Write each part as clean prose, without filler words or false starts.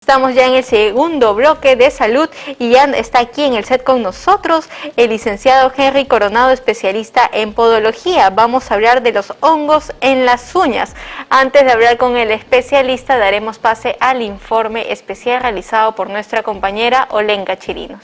Estamos ya en el segundo bloque de salud y ya está aquí en el set con nosotros el licenciado Henry Coronado, especialista en podología. Vamos a hablar de los hongos en las uñas. Antes de hablar con el especialista, daremos pase al informe especial realizado por nuestra compañera Olenka Chirinos.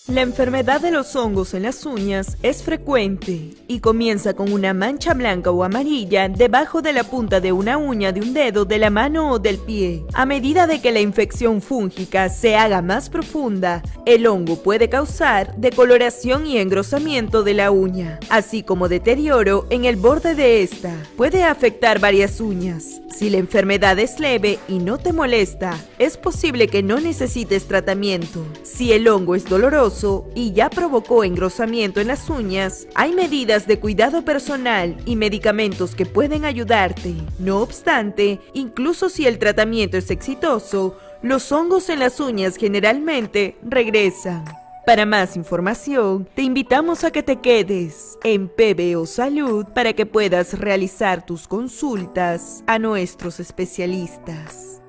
La enfermedad de los hongos en las uñas es frecuente y comienza con una mancha blanca o amarilla debajo de la punta de una uña de un dedo de la mano o del pie. A medida de que la infección fúngica se haga más profunda, el hongo puede causar decoloración y engrosamiento de la uña, así como deterioro en el borde de esta. Puede afectar varias uñas. Si la enfermedad es leve y no te molesta, es posible que no necesites tratamiento. Si el hongo es doloroso y ya provocó engrosamiento en las uñas, hay medidas de cuidado personal y medicamentos que pueden ayudarte. No obstante, incluso si el tratamiento es exitoso, los hongos en las uñas generalmente regresan. Para más información, te invitamos a que te quedes en PBO Salud para que puedas realizar tus consultas a nuestros especialistas.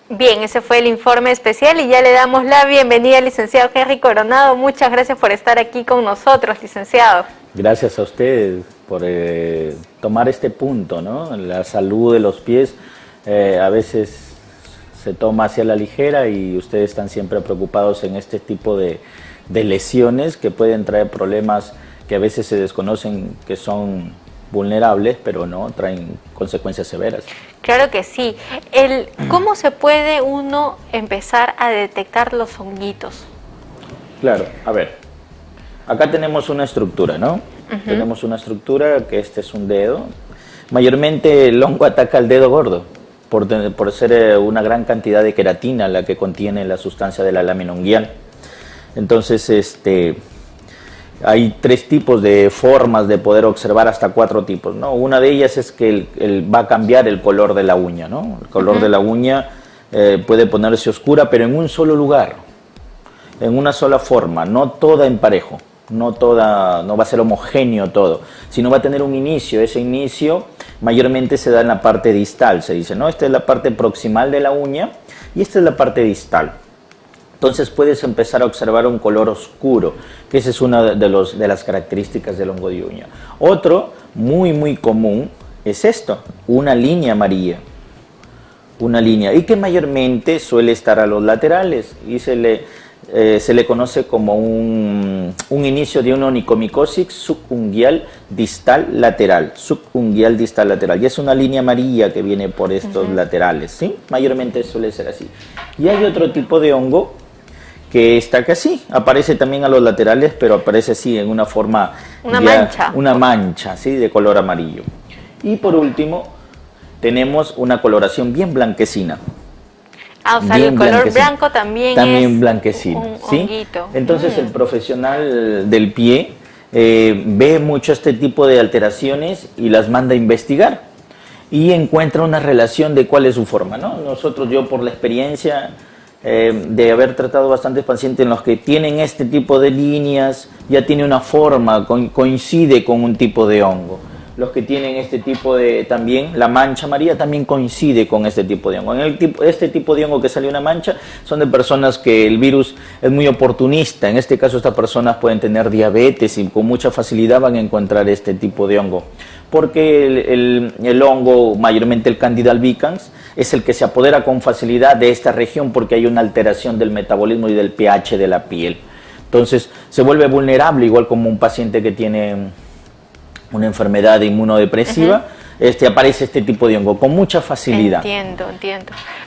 Bien, ese fue el informe especial y ya le damos la bienvenida al licenciado Henry Coronado. Muchas gracias por estar aquí con nosotros, licenciado. Gracias a ustedes por tomar este punto, ¿no? La salud de los pies a veces se toma hacia la ligera y ustedes están siempre preocupados en este tipo de lesiones que pueden traer problemas que a veces se desconocen que son vulnerables, pero no traen consecuencias severas. Claro que sí. ¿Cómo se puede uno empezar a detectar los honguitos? Claro, a ver, acá tenemos una estructura, ¿no? Tenemos una estructura que este es un dedo. Mayormente el hongo ataca al dedo gordo, por ser una gran cantidad de queratina la que contiene la sustancia de la lámina unguial. Entonces, hay 3 tipos de formas de poder observar, hasta 4 tipos, ¿no? Una de ellas es que va a cambiar el color de la uña, ¿no? El color de la uña puede ponerse oscura, pero en un solo lugar, en una sola forma, no toda en parejo, no va a ser homogéneo todo, sino va a tener un inicio. Ese inicio mayormente se da en la parte distal, se dice, ¿no? Esta es la parte proximal de la uña y esta es la parte distal. Entonces puedes empezar a observar un color oscuro, que esa es una de las características del hongo de uña. Otro muy común es esto, una línea amarilla. Una línea, y que mayormente suele estar a los laterales, y se le conoce como un inicio de una onicomicosis subunguial distal lateral. Subunguial distal lateral. Y es una línea amarilla que viene por estos laterales, ¿sí? Mayormente suele ser así. Y hay otro tipo de hongo que está casi, aparece también a los laterales, pero aparece así en una forma... Una mancha, ¿sí? De color amarillo. Y por último, tenemos una coloración bien blanquecina. O sea, el color blanco también es blanquecino, un ¿sí? honguito. Entonces el profesional del pie ve mucho este tipo de alteraciones y las manda a investigar y encuentra una relación de cuál es su forma, ¿no? Yo por la experiencia de haber tratado bastantes pacientes en los que tienen este tipo de líneas, ya tiene una forma, coincide con un tipo de hongo. Los que tienen este tipo de, también, la mancha amarilla también coincide con este tipo de hongo. Este tipo de hongo que sale una mancha son de personas que el virus es muy oportunista. En este caso, estas personas pueden tener diabetes y con mucha facilidad van a encontrar este tipo de hongo. Porque el hongo, mayormente el Candida albicans, es el que se apodera con facilidad de esta región porque hay una alteración del metabolismo y del pH de la piel. Entonces, se vuelve vulnerable, igual como un paciente que tiene una enfermedad inmunodepresiva, aparece este tipo de hongo con mucha facilidad. Entiendo.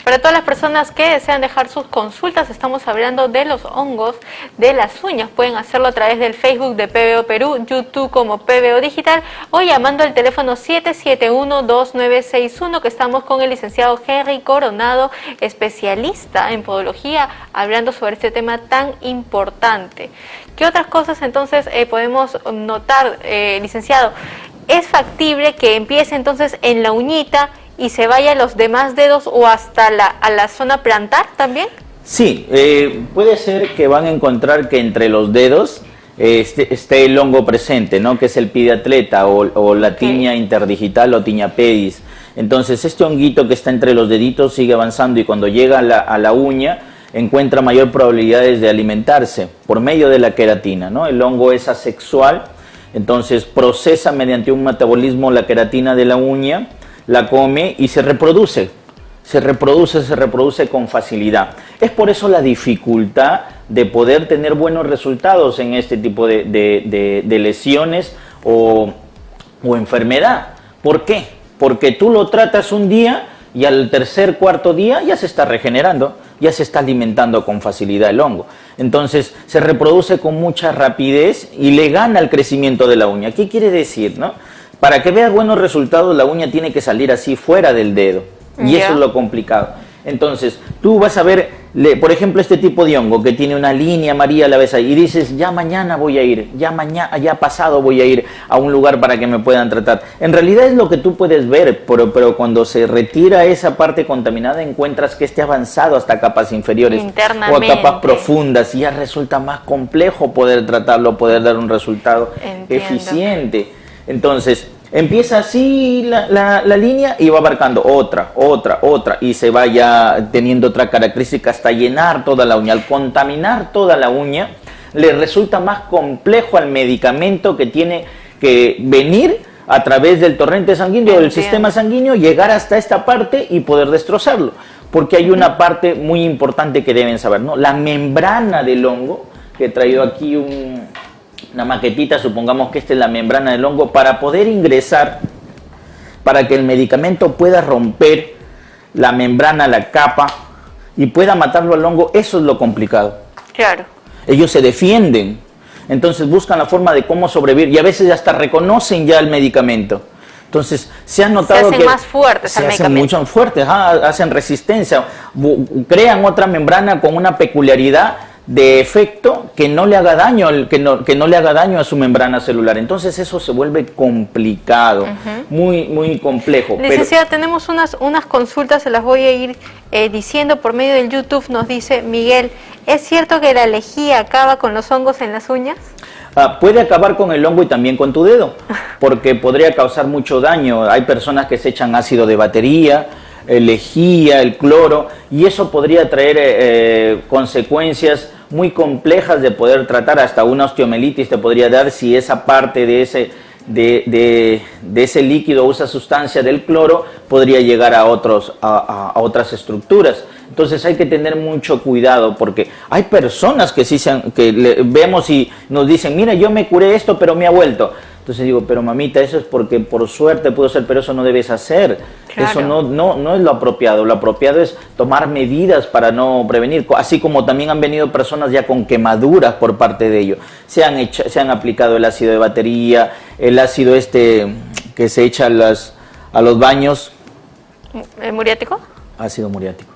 Para todas las personas que desean dejar sus consultas, estamos hablando de los hongos de las uñas. Pueden hacerlo a través del Facebook de PBO Perú, YouTube como PBO Digital o llamando al teléfono 771-2961, que estamos con el licenciado Henry Coronado, especialista en podología, hablando sobre este tema tan importante. ¿Qué otras cosas entonces podemos notar, licenciado? ¿Es factible que empiece entonces en la uñita y se vaya a los demás dedos o hasta a la zona plantar también? Sí, puede ser que van a encontrar que entre los dedos esté el hongo presente, ¿no? Que es el pidiatleta o la tiña interdigital o tiña pedis. Entonces este honguito que está entre los deditos sigue avanzando y cuando llega a la uña encuentra mayor probabilidades de alimentarse por medio de la queratina, ¿no? El hongo es asexual, entonces procesa mediante un metabolismo la queratina de la uña, la come y se reproduce con facilidad. Es por eso la dificultad de poder tener buenos resultados en este tipo de lesiones o enfermedad. ¿Por qué? Porque tú lo tratas un día y al tercer, cuarto día ya se está regenerando, ya se está alimentando con facilidad el hongo. Entonces se reproduce con mucha rapidez y le gana el crecimiento de la uña. ¿Qué quiere decir, no? Para que veas buenos resultados, la uña tiene que salir así fuera del dedo. Y eso es lo complicado. Entonces, tú vas a ver, por ejemplo, este tipo de hongo que tiene una línea amarilla, la ves ahí, y dices, ya mañana voy a ir, ya pasado voy a ir a un lugar para que me puedan tratar. En realidad es lo que tú puedes ver, pero cuando se retira esa parte contaminada, encuentras que esté avanzado hasta capas inferiores o a capas profundas, y ya resulta más complejo poder tratarlo, poder dar un resultado eficiente. Entonces, empieza así la línea y va abarcando otra, y se va ya teniendo otra característica hasta llenar toda la uña. Al contaminar toda la uña, le resulta más complejo al medicamento que tiene que venir a través del torrente sanguíneo, del sistema sanguíneo, llegar hasta esta parte y poder destrozarlo. Porque hay una parte muy importante que deben saber, ¿no? La membrana del hongo, que he traído aquí una maquetita, supongamos que esta es la membrana del hongo, para poder ingresar, para que el medicamento pueda romper la membrana, la capa, y pueda matarlo al hongo, eso es lo complicado. Claro. Ellos se defienden, entonces buscan la forma de cómo sobrevivir, y a veces hasta reconocen ya el medicamento. Entonces, se ha notado que se hacen más fuertes al medicamento. Se hacen mucho fuertes, hacen resistencia, crean otra membrana con una peculiaridad de efecto que no le haga daño, que no le haga daño a su membrana celular. Entonces eso se vuelve complicado, muy complejo. Licenciada, tenemos unas consultas, se las voy a ir diciendo por medio del YouTube. Nos dice Miguel, ¿es cierto que la lejía acaba con los hongos en las uñas? Puede acabar con el hongo y también con tu dedo, porque podría causar mucho daño. Hay personas que se echan ácido de batería, lejía, el cloro, y eso podría traer consecuencias muy complejas de poder tratar. Hasta una osteomelitis te podría dar si esa parte de ese líquido o esa sustancia del cloro podría llegar a otras estructuras. Entonces hay que tener mucho cuidado, porque hay personas que vemos y nos dicen, mira, yo me curé esto pero me ha vuelto. Entonces digo, pero mamita, eso es porque por suerte pudo ser, pero eso no debes hacer. Claro. Eso no es lo apropiado. Lo apropiado es tomar medidas para no prevenir. Así como también han venido personas ya con quemaduras por parte de ello. Se han aplicado el ácido de batería, el ácido que se echa a los baños. ¿El muriático? Ácido muriático.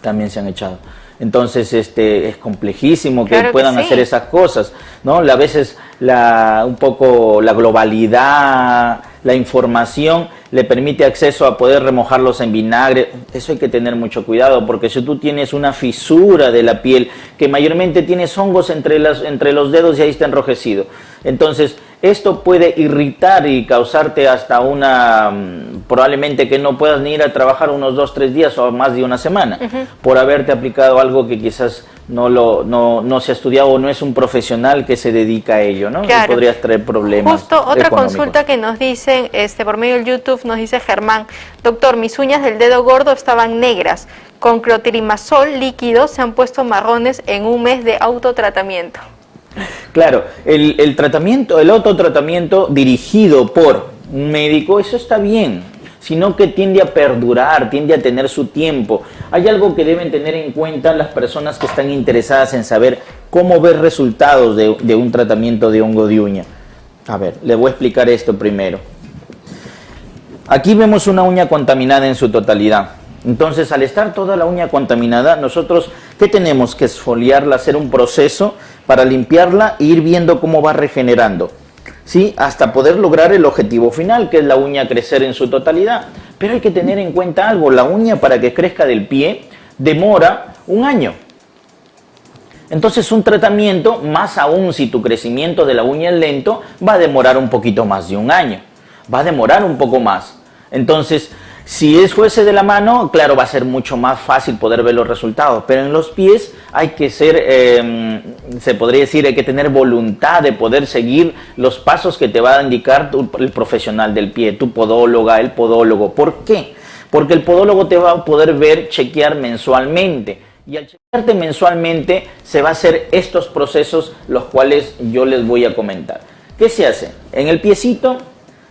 También se han echado. Entonces es complejísimo que puedan hacer esas cosas, ¿no? A veces un poco la globalidad, la información le permite acceso a poder remojarlos en vinagre. Eso hay que tener mucho cuidado, porque si tú tienes una fisura de la piel, que mayormente tienes hongos entre los dedos y ahí está enrojecido, entonces esto puede irritar y causarte hasta probablemente que no puedas ni ir a trabajar unos 2-3 días o más de una semana, por haberte aplicado algo que quizás no se ha estudiado o no es un profesional que se dedica a ello, ¿no? Claro. Y podrías traer problemas. Justo otra económicos. Consulta que nos dicen por medio del YouTube, nos dice Germán, doctor, mis uñas del dedo gordo estaban negras, con clotrimazol líquido se han puesto marrones en un mes de autotratamiento. Claro, el autotratamiento dirigido por un médico, eso está bien, sino que tiende a perdurar, tiende a tener su tiempo. Hay algo que deben tener en cuenta las personas que están interesadas en saber cómo ver resultados de un tratamiento de hongo de uña. A ver, les voy a explicar esto primero. Aquí vemos una uña contaminada en su totalidad. Entonces, al estar toda la uña contaminada, nosotros, ¿qué tenemos? Que esfoliarla, hacer un proceso para limpiarla e ir viendo cómo va regenerando, ¿sí? Hasta poder lograr el objetivo final, que es la uña crecer en su totalidad. Pero hay que tener en cuenta algo, la uña para que crezca del pie demora 1 año. Entonces un tratamiento, más aún si tu crecimiento de la uña es lento, va a demorar un poquito más de 1 año, va a demorar un poco más. Entonces Si fuese de la mano, claro, va a ser mucho más fácil poder ver los resultados, pero en los pies hay que ser, se podría decir, hay que tener voluntad de poder seguir los pasos que te va a indicar el profesional del pie, tu podóloga, el podólogo. ¿Por qué? Porque el podólogo te va a poder ver, chequear mensualmente. Y al chequearte mensualmente se va a hacer estos procesos, los cuales yo les voy a comentar. ¿Qué se hace? En el piecito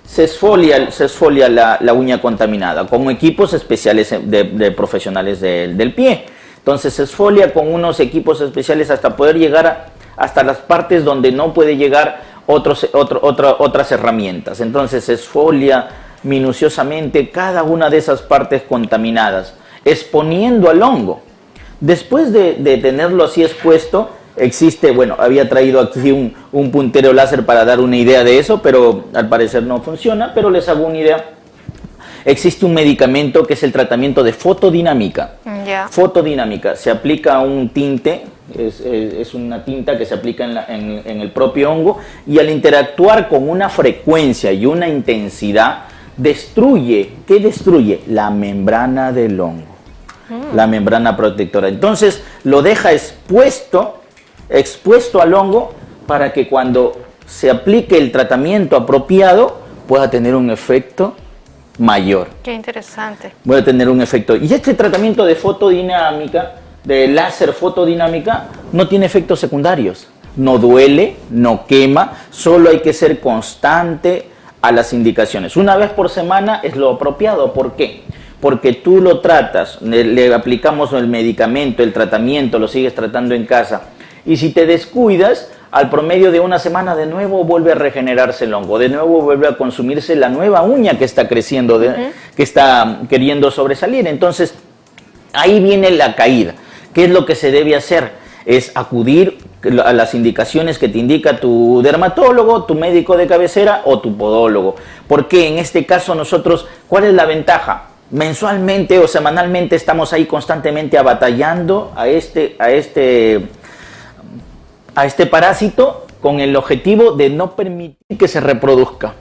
se exfolia la uña contaminada con equipos especiales de profesionales del pie. Entonces se exfolia con unos equipos especiales hasta poder llegar hasta las partes donde no puede llegar otras herramientas. Entonces se exfolia minuciosamente cada una de esas partes contaminadas, exponiendo al hongo. Después de tenerlo así expuesto, existe, bueno, había traído aquí un puntero láser para dar una idea de eso, pero al parecer no funciona, pero les hago una idea. Existe un medicamento que es el tratamiento de fotodinámica. Yeah. Fotodinámica, se aplica un tinte, es una tinta que se aplica en el propio hongo, y al interactuar con una frecuencia y una intensidad, destruye, ¿qué destruye? La membrana del hongo, la membrana protectora. Entonces lo deja expuesto al hongo para que cuando se aplique el tratamiento apropiado pueda tener un efecto mayor. Qué interesante. Puede tener un efecto. Y este tratamiento de fotodinámica, de láser fotodinámica, no tiene efectos secundarios. No duele, no quema, solo hay que ser constante a las indicaciones. Una vez por semana es lo apropiado. ¿Por qué? Porque tú lo tratas, le aplicamos el medicamento, el tratamiento, lo sigues tratando en casa. Y si te descuidas, al promedio de una semana de nuevo vuelve a regenerarse el hongo, de nuevo vuelve a consumirse la nueva uña que está creciendo, que está queriendo sobresalir. Entonces, ahí viene la caída. ¿Qué es lo que se debe hacer? Es acudir a las indicaciones que te indica tu dermatólogo, tu médico de cabecera o tu podólogo. Porque en este caso nosotros, ¿cuál es la ventaja? Mensualmente o semanalmente estamos ahí constantemente abatallando a este parásito con el objetivo de no permitir que se reproduzca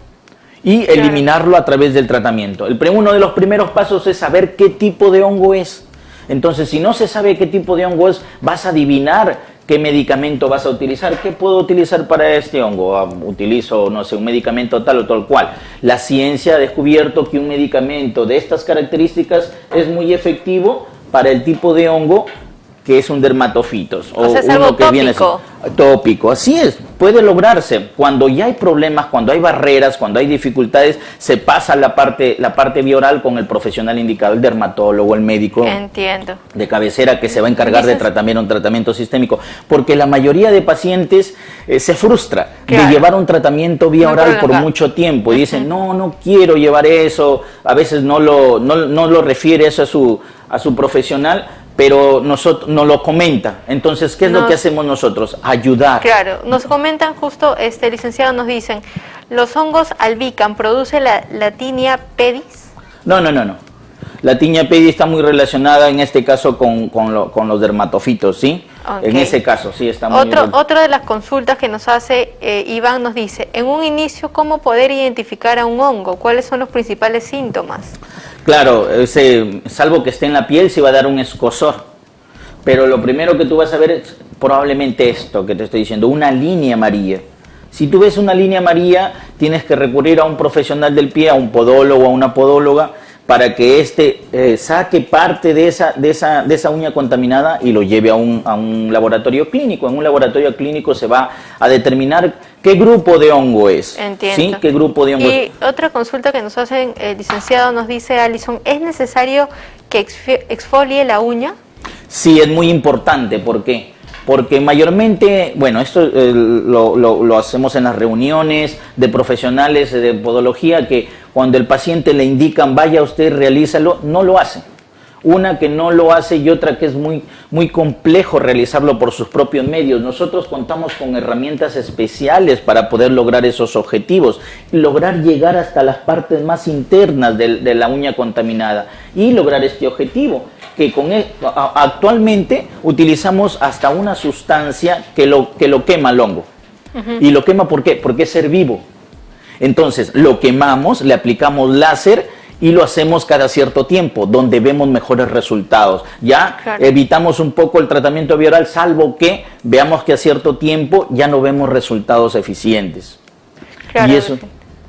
y eliminarlo a través del tratamiento. Uno de los primeros pasos es saber qué tipo de hongo es. Entonces, si no se sabe qué tipo de hongo es, vas a adivinar qué medicamento vas a utilizar. ¿Qué puedo utilizar para este hongo? Utilizo, no sé, un medicamento tal o tal cual. La ciencia ha descubierto que un medicamento de estas características es muy efectivo para el tipo de hongo que es un dermatofitos. O sea, es algo tópico. Tópico, así es, puede lograrse. Cuando ya hay problemas, cuando hay barreras, cuando hay dificultades, se pasa la parte vía oral con el profesional indicado, el dermatólogo, el médico. Entiendo. De cabecera, que se va a encargar de un tratamiento sistémico. Porque la mayoría de pacientes se frustra de llevar un tratamiento vía oral por mucho tiempo. Y dicen, no quiero llevar eso. A veces no lo refiere eso a su profesional, pero nos lo comenta. Entonces, ¿qué es lo que hacemos nosotros? Ayudar. Claro, nos comentan justo, licenciado, nos dicen, ¿los hongos albicans produce la tinea pedis? No. La tinea pedis está muy relacionada en este caso con los dermatofitos, ¿sí? Okay. En ese caso, sí, está muy Otra de las consultas que nos hace Iván nos dice, en un inicio, ¿cómo poder identificar a un hongo? ¿Cuáles son los principales síntomas? Claro, salvo que esté en la piel, se va a dar un escozor. Pero lo primero que tú vas a ver es probablemente esto que te estoy diciendo, una línea amarilla. Si tú ves una línea amarilla, tienes que recurrir a un profesional del pie, a un podólogo, a una podóloga, para que saque parte de esa uña contaminada y lo lleve a un laboratorio clínico. En un laboratorio clínico se va a determinar qué grupo de hongo es. Entiendo. ¿Sí? ¿Qué grupo de hongo es? Y otra consulta que nos hacen, licenciado, nos dice Alison, ¿es necesario que exfolie la uña? Sí, es muy importante. ¿Por qué? Porque mayormente, bueno, esto lo hacemos en las reuniones de profesionales de podología, que cuando el paciente le indican, vaya usted, realízalo, no lo hace. Una que no lo hace y otra que es muy complejo realizarlo por sus propios medios. Nosotros contamos con herramientas especiales para poder lograr esos objetivos, lograr llegar hasta las partes más internas de la uña contaminada y lograr este objetivo. Que actualmente utilizamos hasta una sustancia que lo quema el hongo. ¿Y lo quema por qué? Porque es ser vivo. Entonces lo quemamos, le aplicamos láser y lo hacemos cada cierto tiempo, donde vemos mejores resultados. Ya Claro. evitamos un poco el tratamiento bioral, salvo que veamos que a cierto tiempo ya no vemos resultados eficientes. Claro, Y eso,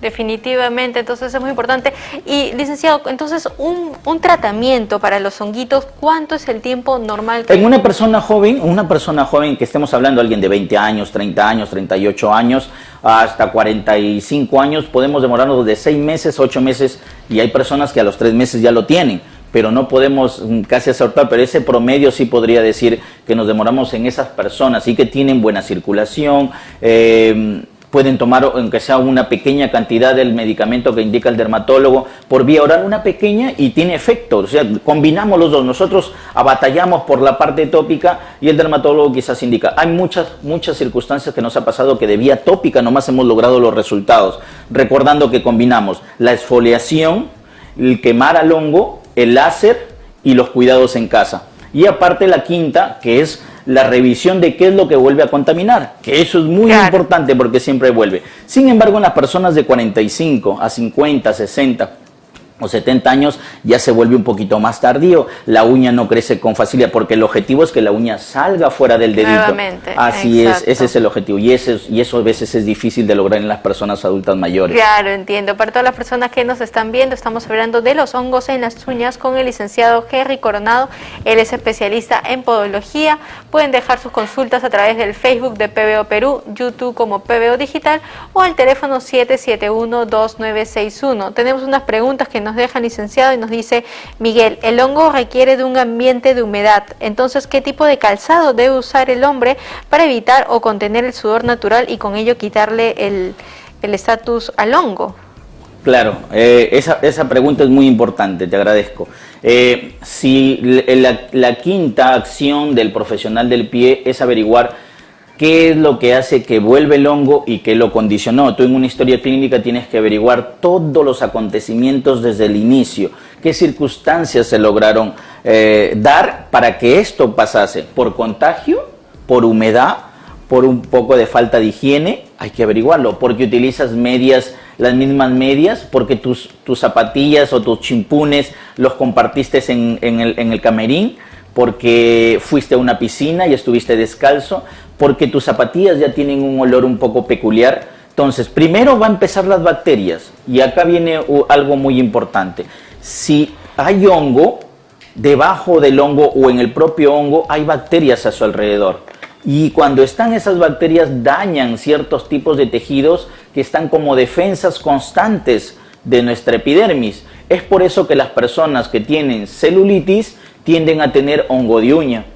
definitivamente, entonces es muy importante. Y licenciado, entonces un tratamiento para los honguitos, ¿cuánto es el tiempo normal que en una persona joven que estemos hablando, alguien de 20 años, 30 años, 38 años, hasta 45 años, podemos demorarnos de 6 meses, 8 meses, y hay personas que a los 3 meses ya lo tienen, pero no podemos casi acertar, pero ese promedio sí podría decir que nos demoramos en esas personas y que tienen buena circulación, pueden tomar, aunque sea una pequeña cantidad del medicamento que indica el dermatólogo, por vía oral, una pequeña, y tiene efecto. O sea, combinamos los dos. Nosotros abatallamos por la parte tópica y el dermatólogo quizás indica. Hay muchas circunstancias que nos ha pasado que de vía tópica nomás hemos logrado los resultados. Recordando que combinamos la exfoliación, el quemar al hongo, el láser y los cuidados en casa. Y aparte la quinta, que es la revisión de qué es lo que vuelve a contaminar, que eso es muy importante porque siempre vuelve. Sin embargo, en las personas de 45 a 50, 60 o 70 años ya se vuelve un poquito más tardío, la uña no crece con facilidad, porque el objetivo es que la uña salga fuera del dedito. Nuevamente, así exacto. es, ese es el objetivo, y eso a veces es difícil de lograr en las personas adultas mayores. Claro, entiendo. Para todas las personas que nos están viendo, estamos hablando de los hongos en las uñas con el licenciado Henry Coronado. Él es especialista en podología. Pueden dejar sus consultas a través del Facebook de PBO Perú, YouTube como PBO Digital o al teléfono 771-2961. Tenemos unas preguntas que nos deja el licenciado y nos dice Miguel: el hongo requiere de un ambiente de humedad, entonces ¿qué tipo de calzado debe usar el hombre para evitar o contener el sudor natural y con ello quitarle el estatus al hongo? Claro, esa pregunta es muy importante, te agradezco. Si la quinta acción del profesional del pie es averiguar qué es lo que hace que vuelve el hongo y qué lo condicionó. Tú en una historia clínica tienes que averiguar todos los acontecimientos desde el inicio, qué circunstancias se lograron dar para que esto pasase, por contagio, por humedad, por un poco de falta de higiene, hay que averiguarlo, porque utilizas medias, las mismas medias, porque tus zapatillas o tus chimpunes los compartiste en el camerín, porque fuiste a una piscina y estuviste descalzo, porque tus zapatillas ya tienen un olor un poco peculiar. Entonces, primero va a empezar las bacterias, y acá viene algo muy importante. Si hay hongo, debajo del hongo o en el propio hongo hay bacterias a su alrededor. Y cuando están esas bacterias dañan ciertos tipos de tejidos que están como defensas constantes de nuestra epidermis. Es por eso que las personas que tienen celulitis tienden a tener hongo de uña,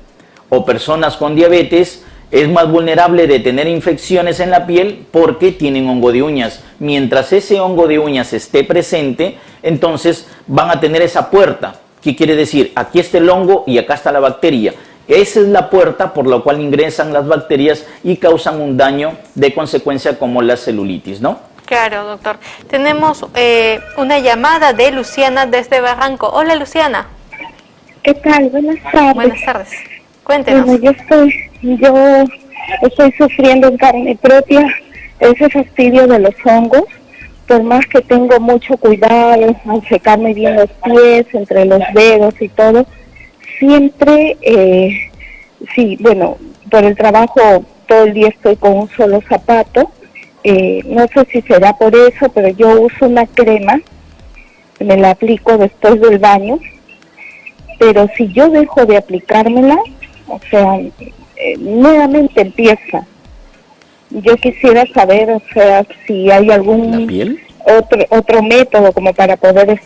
o personas con diabetes es más vulnerable de tener infecciones en la piel porque tienen hongo de uñas. Mientras ese hongo de uñas esté presente, entonces van a tener esa puerta. ¿Qué quiere decir? Aquí está el hongo y acá está la bacteria. Esa es la puerta por la cual ingresan las bacterias y causan un daño de consecuencia como la celulitis, ¿no? Claro, doctor. Tenemos una llamada de Luciana desde Barranco. Hola, Luciana. ¿Qué tal? Buenas tardes. Buenas tardes. Cuéntenos. Bueno, yo estoy sufriendo en carne propia ese fastidio de los hongos, por más que tengo mucho cuidado al secarme bien los pies, entre los dedos y todo, siempre, sí, bueno, por el trabajo todo el día estoy con un solo zapato, no sé si será por eso, pero yo uso una crema, me la aplico después del baño, pero si yo dejo de aplicármela, o sea, nuevamente empieza. Yo quisiera saber, o sea, si hay algún ¿La piel? otro método como para poder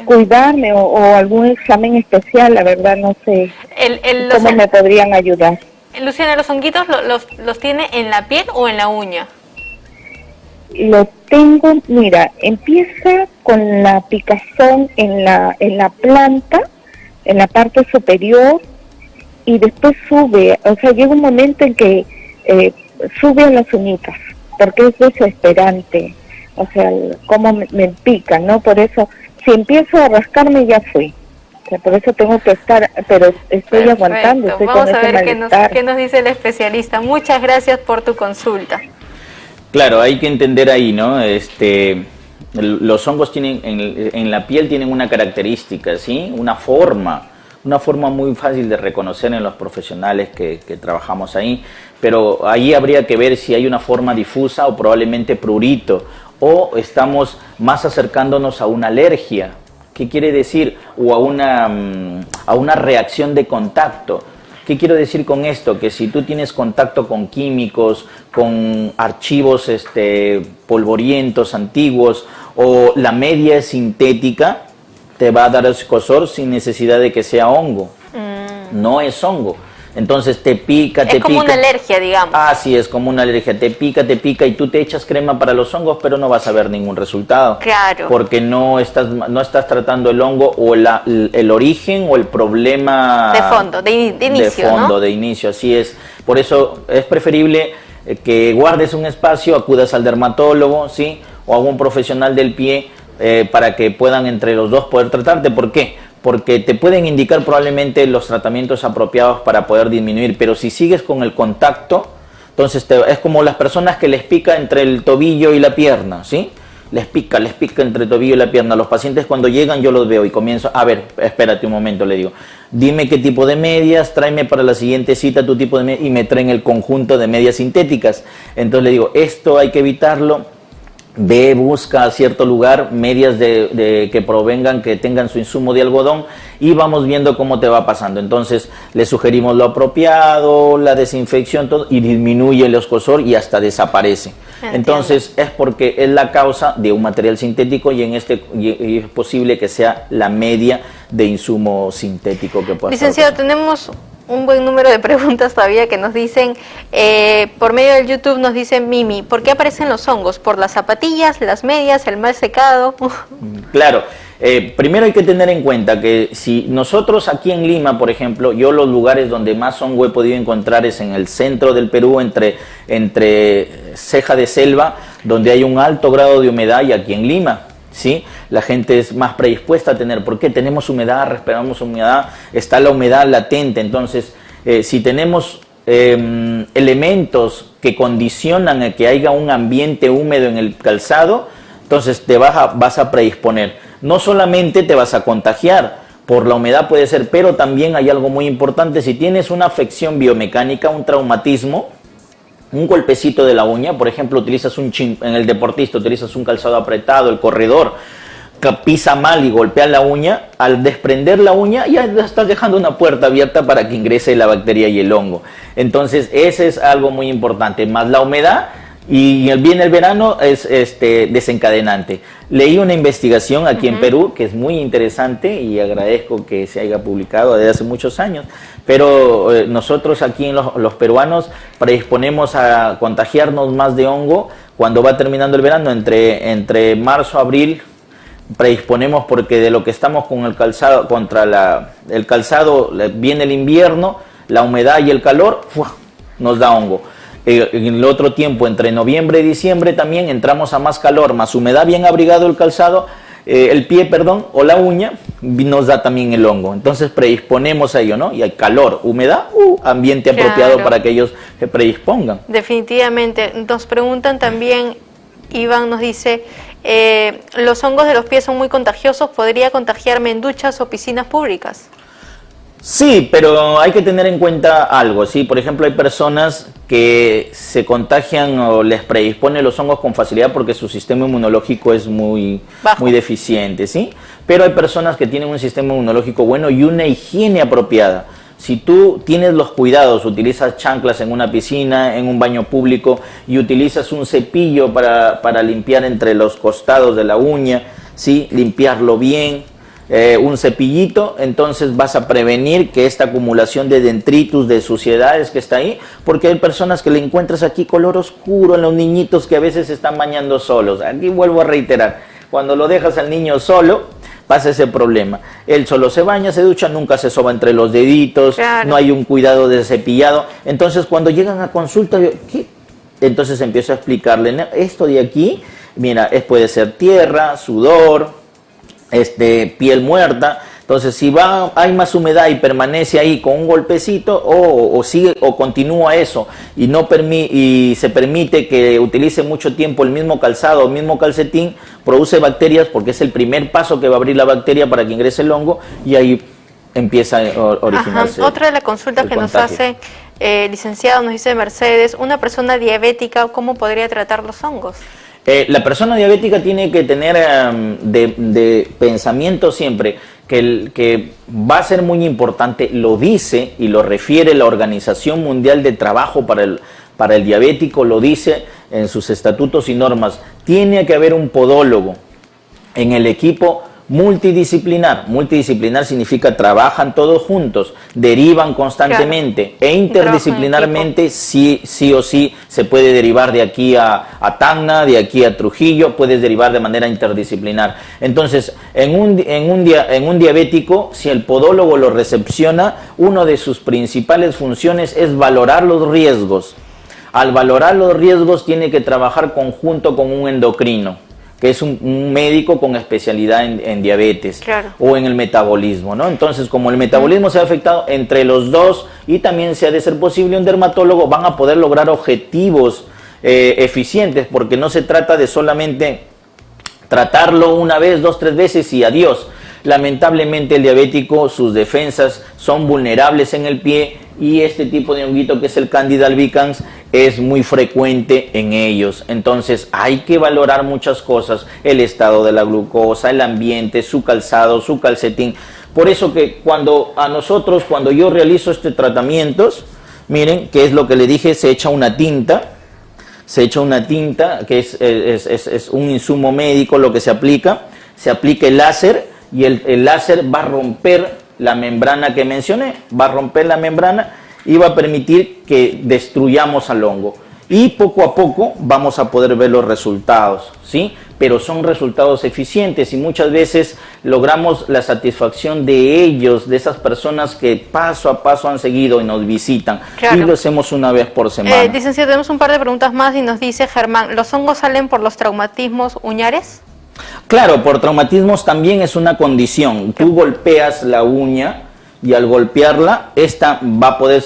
cuidarme o algún examen especial, la verdad no sé cómo me podrían ayudar. Luciana, ¿los honguitos los tiene en la piel o en la uña? Lo tengo, mira, empieza con la picazón en la planta, en la parte superior, y después sube, o sea, llega un momento en que sube a las uñitas, porque es desesperante, o sea, cómo me pica, ¿no? Por eso, si empiezo a rascarme ya fui, o sea, por eso tengo que estar, pero estoy Perfecto. aguantando, estoy Vamos con a ese ver malestar. qué nos dice el especialista. Muchas gracias por tu consulta. Claro, hay que entender ahí, ¿no? Los hongos tienen en la piel tienen una característica, ¿sí? Una forma muy fácil de reconocer en los profesionales que trabajamos ahí, pero ahí habría que ver si hay una forma difusa o probablemente prurito, o estamos más acercándonos a una alergia. ¿Qué quiere decir? O a una reacción de contacto. ¿Qué quiero decir con esto? Que si tú tienes contacto con químicos, con archivos polvorientos, antiguos, o la media es sintética, te va a dar escozor sin necesidad de que sea hongo. No es hongo. Entonces te pica, te pica. Es como una alergia, digamos. Así es, como una alergia. Te pica y tú te echas crema para los hongos, pero no vas a ver ningún resultado. Claro. Porque no estás tratando el hongo o el origen o el problema... De fondo, de inicio, de fondo, ¿no? de inicio, así es. Por eso es preferible que guardes un espacio, acudas al dermatólogo, ¿sí? O a un profesional del pie para que puedan entre los dos poder tratarte. ¿Por qué? Porque te pueden indicar probablemente los tratamientos apropiados para poder disminuir, pero si sigues con el contacto, entonces es como las personas que les pica entre el tobillo y la pierna, ¿sí? Les pica entre el tobillo y la pierna. Los pacientes cuando llegan yo los veo y comienzo, a ver, espérate un momento, le digo, dime qué tipo de medias, tráeme para la siguiente cita tu tipo de medias, y me traen el conjunto de medias sintéticas. Entonces le digo, esto hay que evitarlo. Ve, busca a cierto lugar medias que provengan, que tengan su insumo de algodón, y vamos viendo cómo te va pasando. Entonces le sugerimos lo apropiado, la desinfección, todo, y disminuye el escozor y hasta desaparece. Entiendo. Entonces es porque es la causa de un material sintético y es posible que sea la media de insumo sintético que pueda. Licenciado, tenemos un buen número de preguntas todavía que nos dicen, por medio del YouTube nos dicen, Mimi, ¿por qué aparecen los hongos? ¿Por las zapatillas, las medias, el mal secado? Claro, primero hay que tener en cuenta que si nosotros aquí en Lima, por ejemplo, yo los lugares donde más hongo he podido encontrar es en el centro del Perú, entre ceja de selva, donde hay un alto grado de humedad, y aquí en Lima, ¿sí? La gente es más predispuesta a tener, porque tenemos humedad, respiramos humedad, está la humedad latente. Entonces, si tenemos elementos que condicionan a que haya un ambiente húmedo en el calzado, entonces te vas a predisponer. No solamente te vas a contagiar, por la humedad puede ser, pero también hay algo muy importante. Si tienes una afección biomecánica, un traumatismo, un golpecito de la uña, por ejemplo, en el deportista utilizas un calzado apretado, el corredor, que pisa mal y golpea la uña, al desprender la uña ya estás dejando una puerta abierta para que ingrese la bacteria y el hongo. Entonces ese es algo muy importante, más la humedad, y viene el verano, es desencadenante. Leí una investigación aquí en Perú que es muy interesante y agradezco que se haya publicado desde hace muchos años, pero nosotros aquí los peruanos predisponemos a contagiarnos más de hongo cuando va terminando el verano, entre marzo, abril, predisponemos, porque de lo que estamos con el calzado, el calzado, viene el invierno, la humedad y el calor, nos da hongo. En el otro tiempo, entre noviembre y diciembre, también entramos a más calor, más humedad, bien abrigado el calzado, el pie, o la uña, nos da también el hongo. Entonces predisponemos a ello, ¿no? Y hay calor, humedad, ambiente apropiado para que ellos se predispongan. Definitivamente. Nos preguntan también, Iván nos dice, los hongos de los pies son muy contagiosos, ¿podría contagiarme en duchas o piscinas públicas? Sí, pero hay que tener en cuenta algo, ¿sí? Por ejemplo, hay personas que se contagian o les predispone los hongos con facilidad porque su sistema inmunológico es muy deficiente, ¿sí? Pero hay personas que tienen un sistema inmunológico bueno y una higiene apropiada. Si tú tienes los cuidados, utilizas chanclas en una piscina, en un baño público, y utilizas un cepillo para limpiar entre los costados de la uña, ¿sí? Limpiarlo bien, un cepillito, entonces vas a prevenir que esta acumulación de detritus, de suciedades que está ahí, porque hay personas que le encuentras aquí color oscuro en los niñitos que a veces se están bañando solos. Aquí vuelvo a reiterar, cuando lo dejas al niño solo, pasa ese problema. Él solo se baña, se ducha, nunca se soba entre los deditos, claro. No hay un cuidado de cepillado. Entonces cuando llegan a consulta, ¿qué? Entonces empiezo a explicarle, esto de aquí, mira, puede ser tierra, sudor, piel muerta, Entonces, si hay más humedad y permanece ahí con un golpecito, o sigue o continúa eso y y se permite que utilice mucho tiempo el mismo calzado o el mismo calcetín, produce bacterias, porque es el primer paso que va a abrir la bacteria para que ingrese el hongo, y ahí empieza a originarse. Otra de las consultas que nos hace, licenciado, nos dice Mercedes, una persona diabética, ¿cómo podría tratar los hongos? La persona diabética tiene que tener de pensamiento siempre que va a ser muy importante, lo dice y lo refiere la Organización Mundial de Trabajo para el Diabético, lo dice en sus estatutos y normas, tiene que haber un podólogo en el equipo multidisciplinar. Multidisciplinar significa trabajan todos juntos, derivan constantemente, claro, e interdisciplinarmente sí o sí se puede derivar de aquí a Tacna, de aquí a Trujillo, puedes derivar de manera interdisciplinar. Entonces, en un diabético, si el podólogo lo recepciona, una de sus principales funciones es valorar los riesgos. Al valorar los riesgos tiene que trabajar conjunto con un endocrino, que es un médico con especialidad en diabetes, claro, o en el metabolismo, ¿no? Entonces, como el metabolismo se ha afectado entre los dos, y también si ha de ser posible un dermatólogo, van a poder lograr objetivos eficientes, porque no se trata de solamente tratarlo una vez, 2, 3 veces y adiós. Lamentablemente el diabético, sus defensas son vulnerables en el pie, y este tipo de honguito, que es el Candida albicans, es muy frecuente en ellos. Entonces hay que valorar muchas cosas, el estado de la glucosa, el ambiente, su calzado, su calcetín. Por eso que cuando yo realizo estos tratamientos, miren, que es lo que le dije, se echa una tinta, que es un insumo médico lo que se aplica el láser, y el láser va a romper la membrana que mencioné, va a romper la membrana y va a permitir que destruyamos al hongo. Y poco a poco vamos a poder ver los resultados, ¿sí? Pero son resultados eficientes, y muchas veces logramos la satisfacción de ellos, de esas personas que paso a paso han seguido y nos visitan. Claro. Y lo hacemos una vez por semana. Licenciado, tenemos un par de preguntas más y nos dice Germán, ¿los hongos salen por los traumatismos uñares? Claro, por traumatismos también es una condición. Tú golpeas la uña y al golpearla, esta va a poder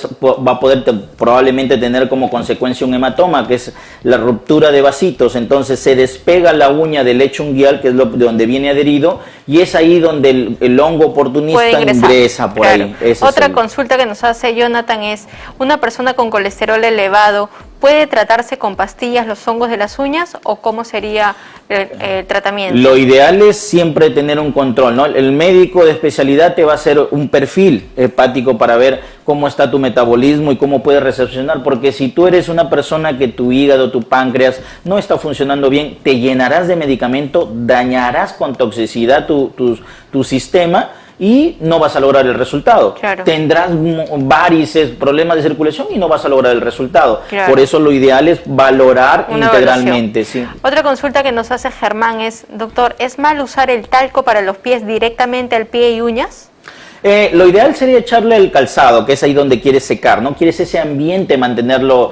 probablemente tener como consecuencia un hematoma, que es la ruptura de vasitos. Entonces se despega la uña del lecho unguial, que es de donde viene adherido, y es ahí donde el hongo oportunista ingresa por ahí. Otra consulta que nos hace Jonathan es, ¿una persona con colesterol elevado puede tratarse con pastillas los hongos de las uñas, o cómo sería el tratamiento? Lo ideal es siempre tener un control, ¿no? El médico de especialidad te va a hacer un perfil hepático para ver cómo está tu metabolismo y cómo puedes recepcionar, porque si tú eres una persona que tu hígado, tu páncreas no está funcionando bien, te llenarás de medicamento, dañarás con toxicidad tu sistema, y no vas a lograr el resultado. Claro. Tendrás varices, problemas de circulación, y no vas a lograr el resultado. Claro. Por eso lo ideal es valorar integralmente. Sí. Otra consulta que nos hace Germán es, doctor, ¿es mal usar el talco para los pies directamente al pie y uñas? Lo ideal sería echarle el calzado, que es ahí donde quieres secar, ¿no? Quieres ese ambiente, mantenerlo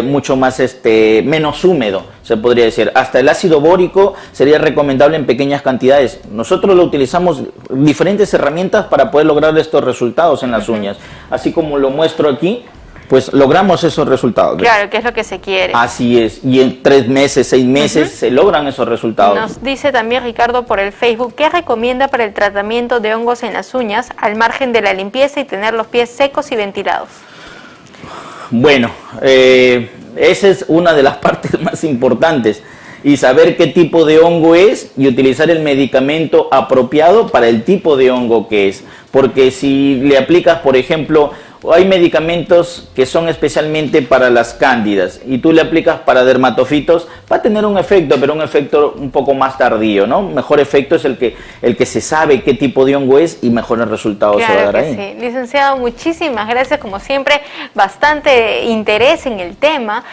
mucho más, menos húmedo, se podría decir. Hasta el ácido bórico sería recomendable en pequeñas cantidades. Nosotros lo utilizamos diferentes herramientas para poder lograr estos resultados en las uñas. Así como lo muestro aquí, pues logramos esos resultados. Claro, que es lo que se quiere. Así es, y en 3 meses, 6 meses se logran esos resultados. Nos dice también Ricardo por el Facebook, ¿qué recomienda para el tratamiento de hongos en las uñas, al margen de la limpieza y tener los pies secos y ventilados? Bueno, esa es una de las partes más importantes, y saber qué tipo de hongo es y utilizar el medicamento apropiado para el tipo de hongo que es. Porque si le aplicas, por ejemplo, hay medicamentos que son especialmente para las cándidas y tú le aplicas para dermatofitos, va a tener un efecto, pero un efecto un poco más tardío, ¿no? Mejor efecto es el que se sabe qué tipo de hongo es, y mejores resultados se va a dar ahí. Sí. Licenciado, muchísimas gracias, como siempre, bastante interés en el tema.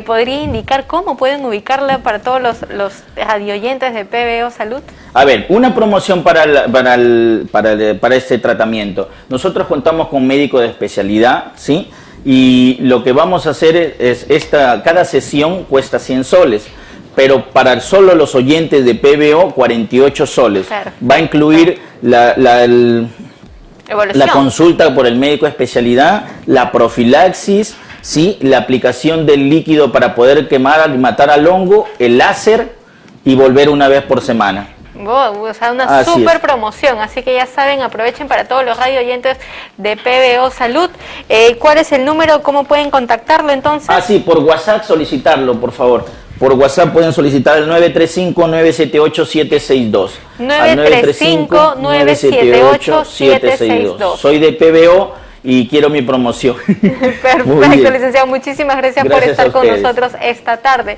¿Podría indicar cómo pueden ubicarla para todos los radioyentes de PBO Salud? A ver, una promoción para este tratamiento. Nosotros contamos con médico de especialidad, ¿sí? Y lo que vamos a hacer es cada sesión cuesta 100 soles. pero para solo los oyentes de PBO, 48 soles. Perfecto. Va a incluir la Evaluación. consulta por el médico de especialidad, la profilaxis, ¿sí? La aplicación del líquido para poder quemar y matar al hongo, el láser y volver una vez por semana. O sea, una Así super es. promoción, así que ya saben, aprovechen para todos los radio oyentes de PBO Salud. ¿Cuál es el número? ¿Cómo pueden contactarlo entonces? Sí, por WhatsApp solicitarlo, por favor. Por WhatsApp pueden solicitar el 935-978-762. 935-978-762. Soy de PBO y quiero mi promoción. Muy Perfecto, bien. licenciado. Muchísimas gracias por Gracias estar a con ustedes. nosotros esta tarde.